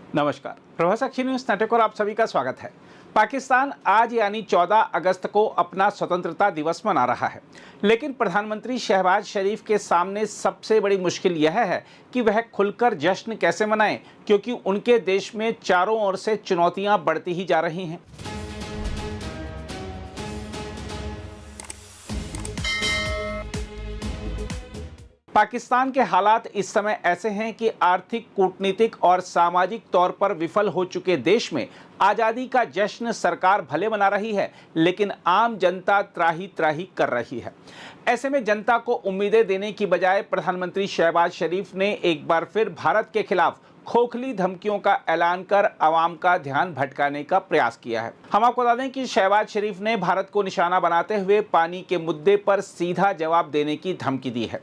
नमस्कार, Prabhasakshi news network और आप सभी का स्वागत है। पाकिस्तान आज यानी 14 अगस्त को अपना स्वतंत्रता दिवस मना रहा है, लेकिन प्रधानमंत्री शहबाज शरीफ के सामने सबसे बड़ी मुश्किल यह है कि वह खुलकर जश्न कैसे मनाएं, क्योंकि उनके देश में चारों ओर से चुनौतियां बढ़ती ही जा रही हैं। पाकिस्तान के हालात इस समय ऐसे हैं कि आर्थिक, कूटनीतिक और सामाजिक तौर पर विफल हो चुके देश में आज़ादी का जश्न सरकार भले मना रही है, लेकिन आम जनता त्राही त्राही कर रही है। ऐसे में जनता को उम्मीदें देने की बजाय प्रधानमंत्री शहबाज शरीफ ने एक बार फिर भारत के खिलाफ खोखली धमकियों का ऐलान कर आवाम का ध्यान भटकाने का प्रयास किया है। हम आपको बता दें कि शहबाज शरीफ ने भारत को निशाना बनाते हुए पानी के मुद्दे पर सीधा जवाब देने की धमकी दी है।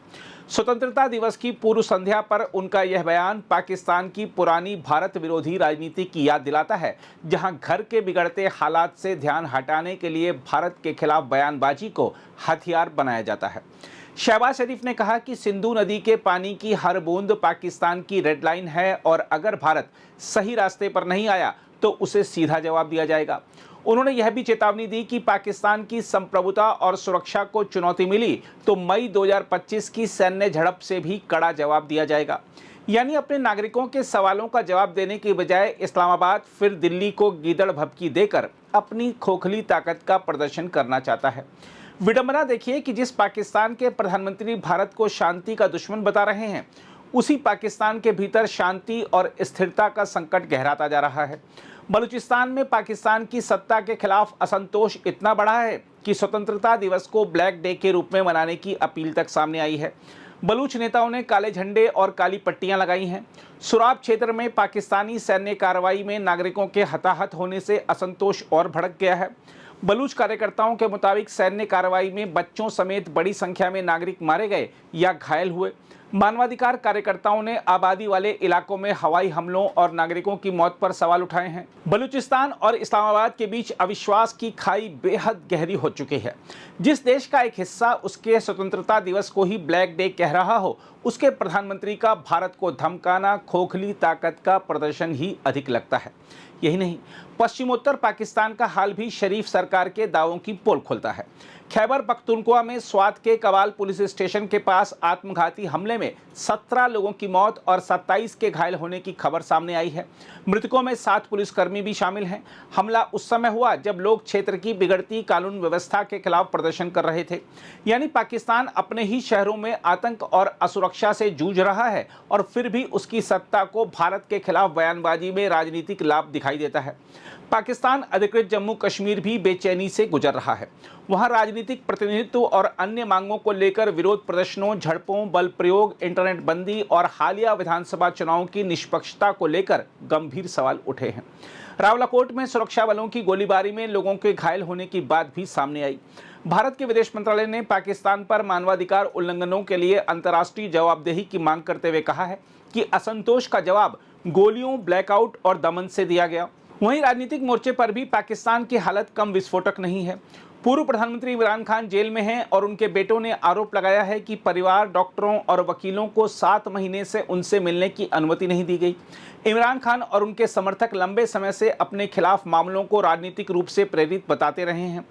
स्वतंत्रता दिवस की पूर्व संध्या पर उनका यह बयान पाकिस्तान की पुरानी भारत विरोधी राजनीति की याद दिलाता है, जहां घर के बिगड़ते हालात से ध्यान हटाने के लिए भारत के खिलाफ बयानबाजी को हथियार बनाया जाता है। शहबाज शरीफ ने कहा कि सिंधु नदी के पानी की हर बूंद पाकिस्तान की रेड लाइन है और अगर भारत सही रास्ते पर नहीं आया तो उसे सीधा जवाब दिया जाएगा। उन्होंने यह भी चेतावनी दी कि पाकिस्तान की संप्रभुता और सुरक्षा को चुनौती मिली तो मई 2025 की सैन्य झड़प से भी कड़ा जवाब दिया जाएगा। यानी अपने नागरिकों के सवालों का जवाब देने की बजाय इस्लामाबाद फिर दिल्ली को गीदड़ भभकी देकर अपनी खोखली ताकत का प्रदर्शन करना चाहता है। विडंबना देखिए कि जिस पाकिस्तान के प्रधानमंत्री भारत को शांति का दुश्मन बता रहे हैं, उसी पाकिस्तान के भीतर शांति और स्थिरता का संकट गहराता जा रहा है। बलूचिस्तान में पाकिस्तान की सत्ता के खिलाफ असंतोष इतना बढ़ा है कि स्वतंत्रता दिवस को ब्लैक डे के रूप में मनाने की अपील तक सामने आई है। बलूच नेताओं ने काले झंडे और काली पट्टियां लगाई हैं। सुराब क्षेत्र में पाकिस्तानी सैन्य कार्रवाई में नागरिकों के हताहत होने से असंतोष और भड़क गया है। बलूच कार्यकर्ताओं के मुताबिक सैन्य कार्रवाई में बच्चों समेत बड़ी संख्या में नागरिक मारे गए या घायल हुए। मानवाधिकार कार्यकर्ताओं ने आबादी वाले इलाकों में हवाई हमलों और नागरिकों की मौत पर सवाल उठाए हैं। बलूचिस्तान और इस्लामाबाद के बीच अविश्वास की खाई बेहद गहरी हो चुकी है। जिस देश का एक हिस्सा उसके स्वतंत्रता दिवस को ही ब्लैक डे कह रहा हो, उसके प्रधानमंत्री का भारत को धमकाना खोखली ताकत का प्रदर्शन ही अधिक लगता है। यही नहीं, पश्चिमोत्तर पाकिस्तान का हाल भी शरीफ सरकार के दावों की पोल खोलता है। खैबर पख्तूनख्वा में स्वात के कवाल पुलिस स्टेशन के पास आत्मघाती हमले में 17 लोगों की मौत और 27 के घायल होने की खबर सामने आई है। मृतकों में 7 पुलिसकर्मी भी शामिल हैं। हमला उस समय हुआ जब लोग क्षेत्र की बिगड़ती कानून व्यवस्था के खिलाफ प्रदर्शन कर रहे थे। यानी पाकिस्तान अपने ही शहरों में आतंक और असुरक्षा से जूझ रहा है और फिर भी उसकी सत्ता को भारत के खिलाफ बयानबाजी में राजनीतिक लाभ दिखाई देता है। पाकिस्तान अधिकृत जम्मू कश्मीर भी बेचैनी से गुजर रहा है। वहां राजनीतिक प्रतिनिधित्व और अन्य मांगों को लेकर विरोध प्रदर्शनों, झड़पों, बल प्रयोग, इंटरनेट बंदी और हालिया विधानसभा चुनावों की निष्पक्षता को लेकर गंभीर सवाल उठे हैं। रावलाकोट में सुरक्षा बलों की गोलीबारी में लोगों के घायल होने की बात भी सामने आई। भारत के विदेश मंत्रालय ने पाकिस्तान पर मानवाधिकार उल्लंघनों के लिए अंतर्राष्ट्रीय जवाबदेही की मांग करते हुए कहा है कि असंतोष का जवाब गोलियों, ब्लैकआउट और दमन से दिया गया। वहीं राजनीतिक मोर्चे पर भी पाकिस्तान की हालत कम विस्फोटक नहीं है। पूर्व प्रधानमंत्री इमरान खान जेल में हैं और उनके बेटों ने आरोप लगाया है कि परिवार, डॉक्टरों और वकीलों को 7 महीने से उनसे मिलने की अनुमति नहीं दी गई। इमरान खान और उनके समर्थक लंबे समय से अपने खिलाफ मामलों को राजनीतिक रूप से प्रेरित बताते रहे हैं।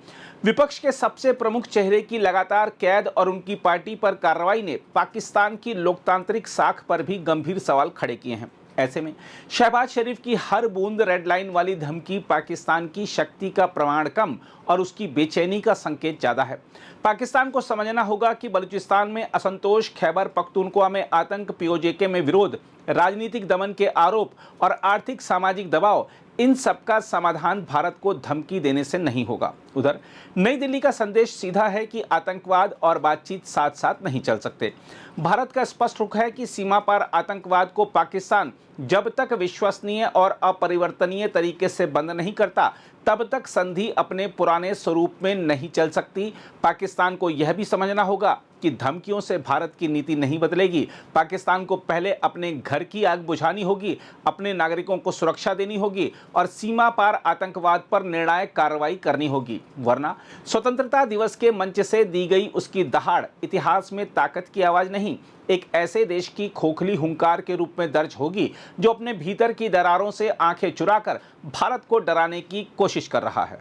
विपक्ष के सबसे प्रमुख चेहरे की लगातार कैद और उनकी पार्टी पर कार्रवाई ने पाकिस्तान की लोकतांत्रिक साख पर भी गंभीर सवाल खड़े किए हैं। ऐसे में शहबाज शरीफ की हर बूंद रेड लाइन वाली धमकी पाकिस्तान की शक्ति का प्रमाण कम और उसकी बेचैनी का संकेत ज़्यादा है। पाकिस्तान को समझना होगा कि बलूचिस्तान में असंतोष, खैबर पख्तूनख्वा में आतंक, पीओजे में विरोध, राजनीतिक दमन के आरोप और आर्थिक सामाजिक दबाव, इन सबका समाधान भारत को धमकी देने से नहीं होगा। उधर नई दिल्ली का संदेश सीधा है कि आतंकवाद और बातचीत साथ साथ नहीं चल सकते। भारत का स्पष्ट रुख है कि सीमा पर आतंकवाद को पाकिस्तान जब तक विश्वसनीय और अपरिवर्तनीय तरीके से बंद नहीं करता, तब तक संधि अपने पुराने स्वरूप में नहीं चल सकती। पाकिस्तान को यह भी समझना होगा की धमकियों से भारत की नीति नहीं बदलेगी। पाकिस्तान को पहले अपने घर की आग बुझानी होगी, अपने नागरिकों को सुरक्षा देनी होगी और सीमा पार आतंकवाद पर निर्णायक कार्रवाई करनी होगी, वरना स्वतंत्रता दिवस के मंच से दी गई उसकी दहाड़ इतिहास में ताकत की आवाज नहीं, एक ऐसे देश की खोखली हुंकार के रूप में दर्ज होगी जो अपने भीतर की दरारों से आंखें चुराकर भारत को डराने की कोशिश कर रहा है।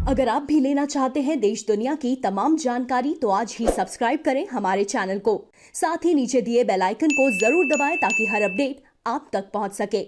अगर आप भी लेना चाहते हैं देश दुनिया की तमाम जानकारी तो आज ही सब्सक्राइब करें हमारे चैनल को। साथ ही नीचे दिए बेल आइकन को जरूर दबाएं ताकि हर अपडेट आप तक पहुंच सके।